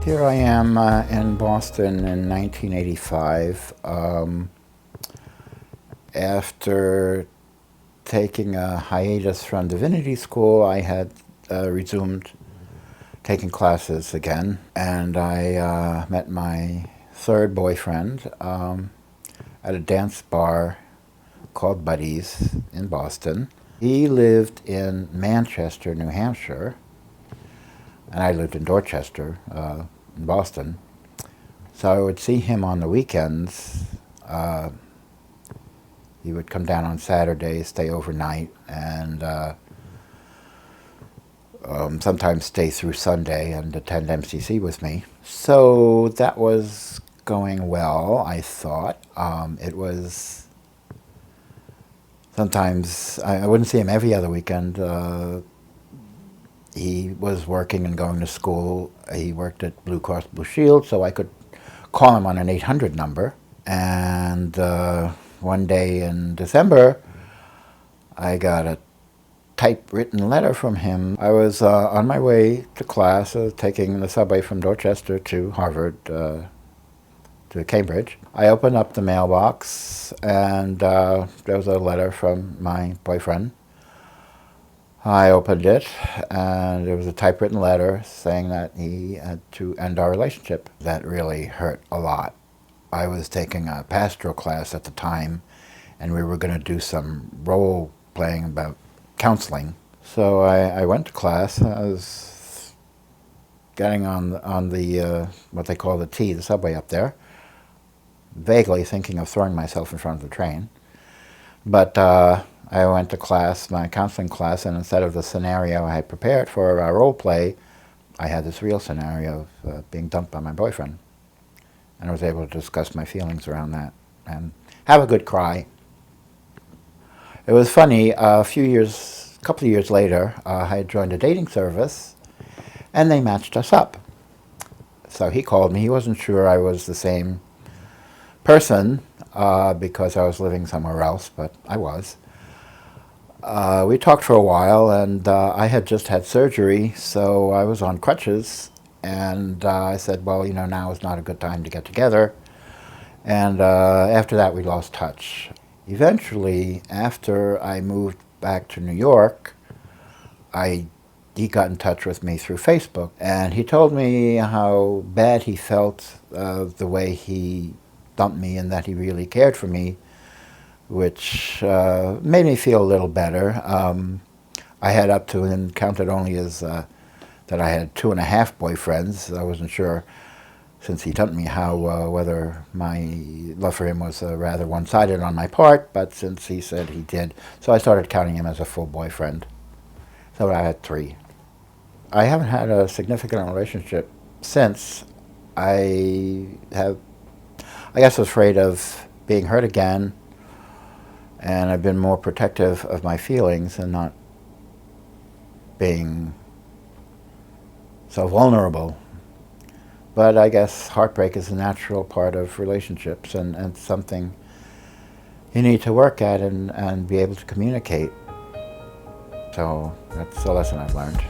Here I am in Boston in 1985. After taking a hiatus from divinity school, I had resumed taking classes again, and I met my third boyfriend at a dance bar called Buddy's in Boston. He lived in Manchester, New Hampshire, and I lived in Dorchester, in Boston. So I would see him on the weekends. He would come down on Saturdays, stay overnight, and sometimes stay through Sunday and attend MCC with me. So that was going well, I thought. It was sometimes, I wouldn't see him every other weekend. He was working and going to school. He worked at Blue Cross Blue Shield, so I could call him on an 800 number. And one day in December, I got a typewritten letter from him. I was on my way to class, taking the subway from Dorchester to Harvard, to Cambridge. I opened up the mailbox, and there was a letter from my boyfriend. I opened it, and there was a typewritten letter saying that he had to end our relationship. That really hurt a lot. I was taking a pastoral class at the time, and we were going to do some role playing about counseling. So I went to class. I was getting on the what they call the T, the subway up there, vaguely thinking of throwing myself in front of the train. But I went to class, my counseling class, and instead of the scenario I had prepared for our role play, I had this real scenario of being dumped by my boyfriend. And I was able to discuss my feelings around that and have a good cry. It was funny, a couple of years later, I had joined a dating service, and they matched us up. So he called me. He wasn't sure I was the same person because I was living somewhere else, but I was. We talked for a while, and I had just had surgery, so I was on crutches, and I said, well, now is not a good time to get together. And after that, we lost touch. Eventually, after I moved back to New York, he got in touch with me through Facebook, and he told me how bad he felt the way he dumped me and that he really cared for me, which made me feel a little better. I had up to and counted only as that I had 2.5 boyfriends. I wasn't sure, since he dumped me, how whether my love for him was rather one-sided on my part, but since he said he did, so I started counting him as a full boyfriend. So I had 3. I haven't had a significant relationship since. I guess, afraid of being hurt again, and I've been more protective of my feelings and not being so vulnerable. But I guess heartbreak is a natural part of relationships, and something you need to work at and be able to communicate. So that's a lesson I've learned.